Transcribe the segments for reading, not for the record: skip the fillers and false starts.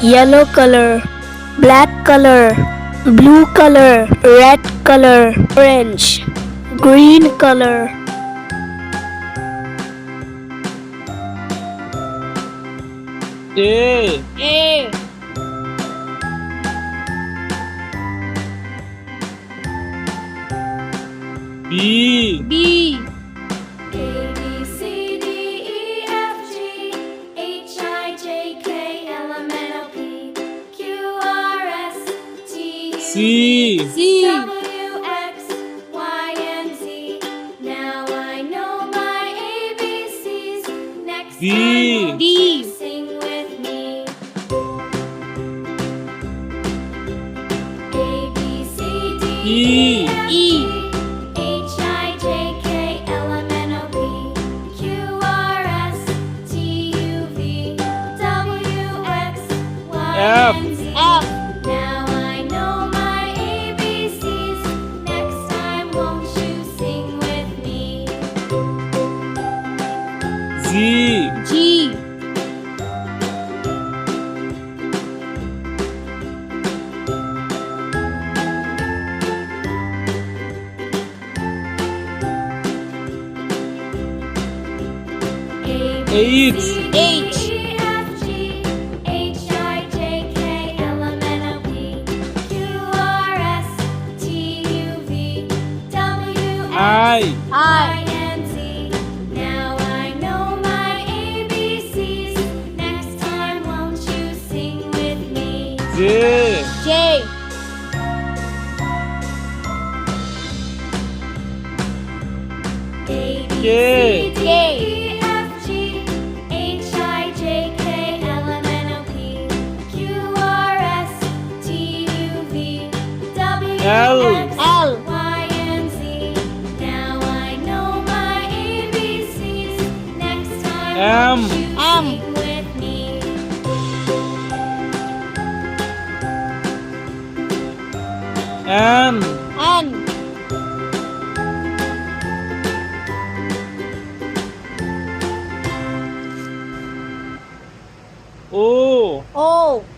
yellow color, black color, blue color, red color, orange, green color. A A B B A, B, C, D, E, F, G, H, I, J, K, L, M, N, O, P, Q, R, S, T, U, C C W, X, Y, and Z. Now I know my ABCs. Next D. time, won't D. you sing with me? A, B, C, D, E. F, E. G, H, I, J, K, L, M, N, O, P, Q, R, S, T, U, V, W, X, Y, F. and Z. F Now I know my ABCs. Next time, won't you sing with me? Z G A, B, H. C, D, E, F, G, H, I, J, K, L, M, N, O, P, Q, R, S, T, U, V, W, X, I Y, and Z. Now I know my ABCs. Next time, won't you sing with me? J J A, B, K. C, D, E, F, G, H, I, J, K, L, M, N, O, P, Q, R, S, T, U, V, W, L. X, L Y, and Z. Now I know my ABCs. Next time, M. won't you M. sing with me? N N O O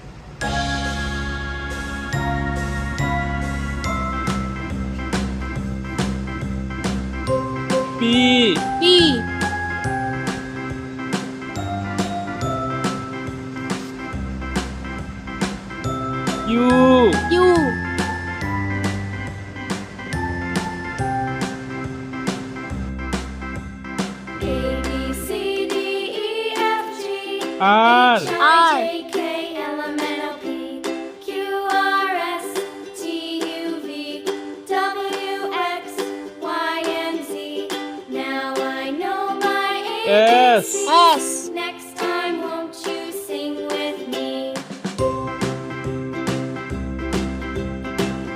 P P Q Q A, B, C, D, E, F, G, R H, I, J, K, L, M, N, O, P, Q, R, S, T, U, V, W, X, Y, and Z. Now I know my S. ABCs. S Next time, won't you sing with me?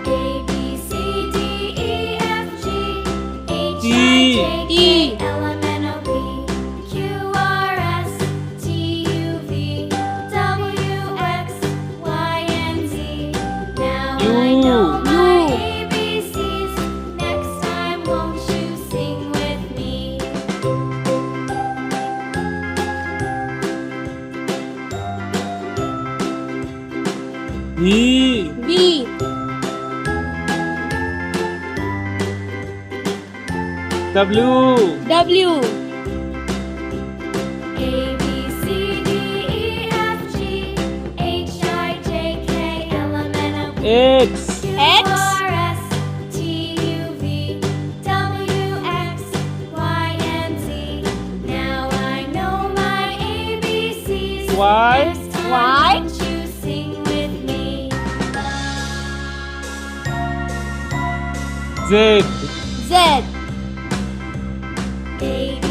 A, B, C, D, E, F, G, H, I, J, E. K, L, M, N, O, P, Q, R, S, T, U, V, W, X, Y, and Z. Now I U. know my U. ABCs. Next time, won't you sing with me? B B W W A, B, C, D, E, F, G, H, I, J, K, L, M, N, O, P, X Q, X. R, S, T, U, V, W, X, Y, and Z. Now I know my ABCs. Y. Next time, Y. won't you sing with me? Z Z A,